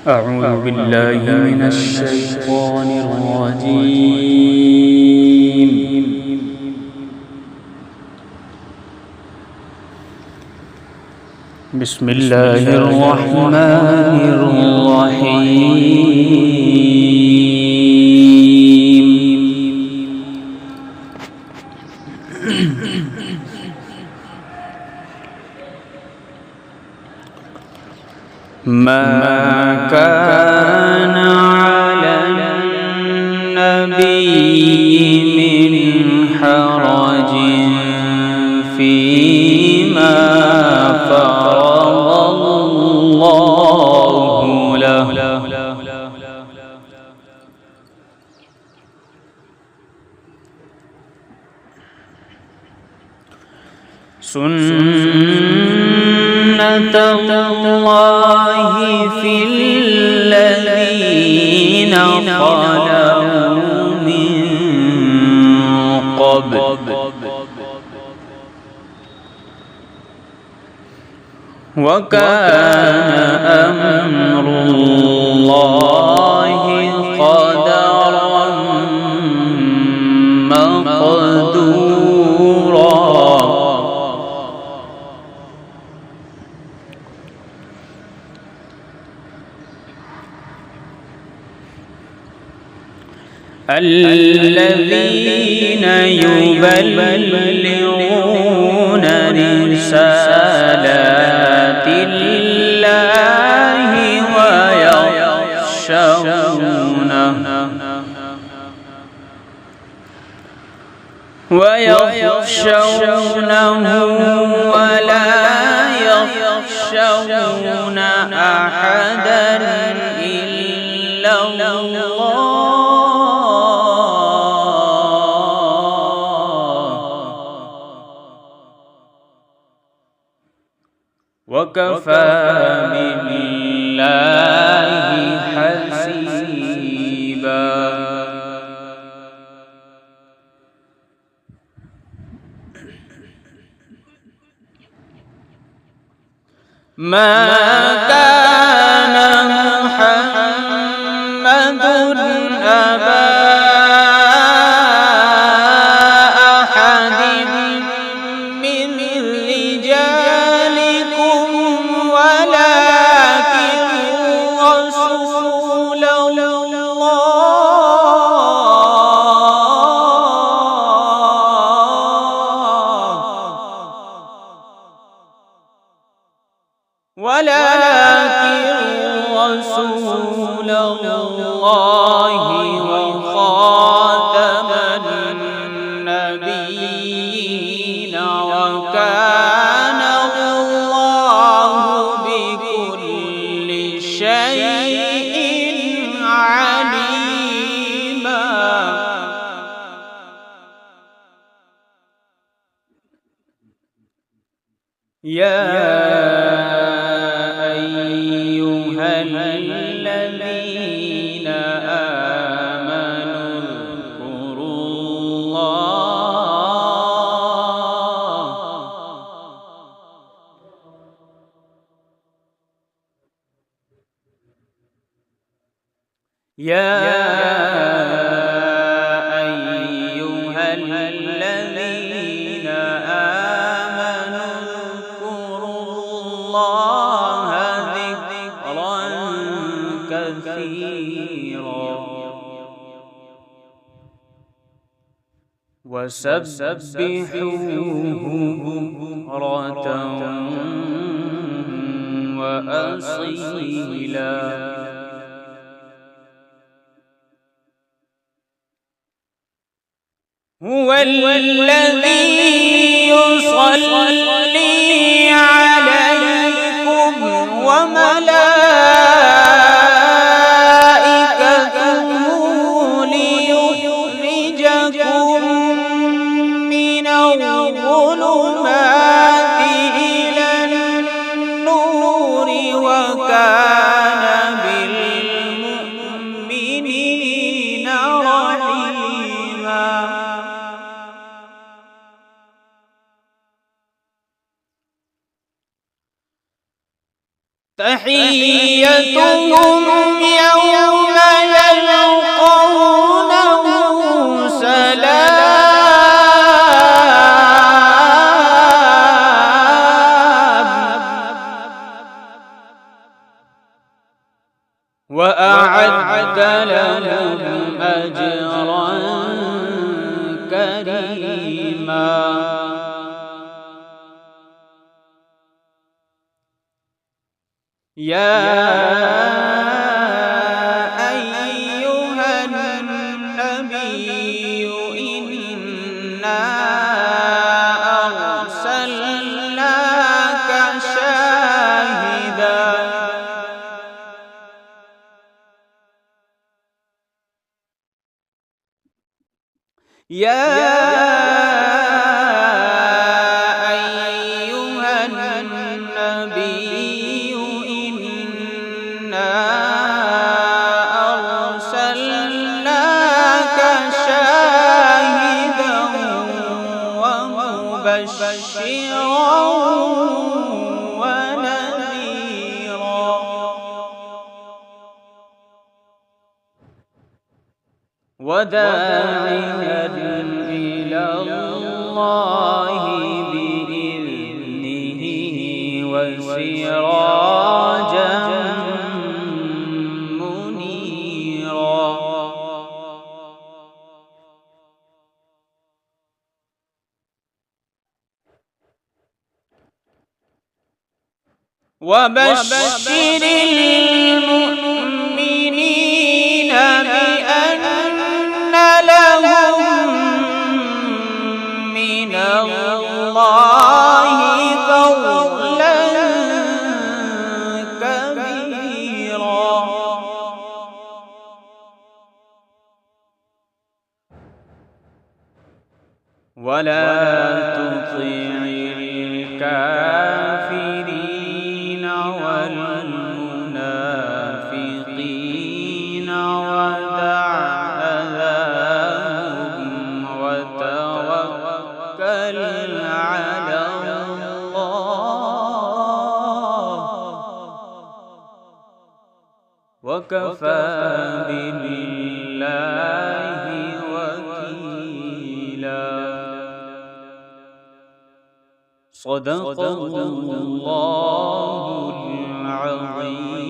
أعوذ بالله من الشيطان الرجيم. بسم الله الرحمن الرحيم. ما كان على النبي من حرج فيما فرض الله له سنة الله في الذين خلوا من قبل وكان أمر الله قدرا مقدورا. الذين يبلغون رسالات الله ويخشونه ولا يخشون أحدا إلا الله وكفى بالله حسيبا. ما كان محمد أبا أحد من رجالكم ولكن رسول الله وخاتم النبيين وكان الله بكل شيء عليما. يا أيها الذين آمنوا اذكروا الله يا أيها الذين آمنوا اذكروا الله ذكرا كثيرا وسبحوه بكرة وأصيلا. هو الذي يصلي عليكم وملائكته ليخرجكم من الظلمات إلى النور وكان بالمؤمنين رحيما. تحيتهم يوم يلقونه سلام وأعد لهم أجرا كريما. يا أيها النبي إنا أرسلناك شاهدا مبشرا ونذيرا وداعيا إلى الله بإذنه وسراجا منيرا. وبشر المؤمنين بأن لهم من الله فضلا كبيرا. ولا تطع الكافرين والمنافقين ودع أذاهم وتوكل على الله وكفى بالله وكيلا. صدق الله العظيم.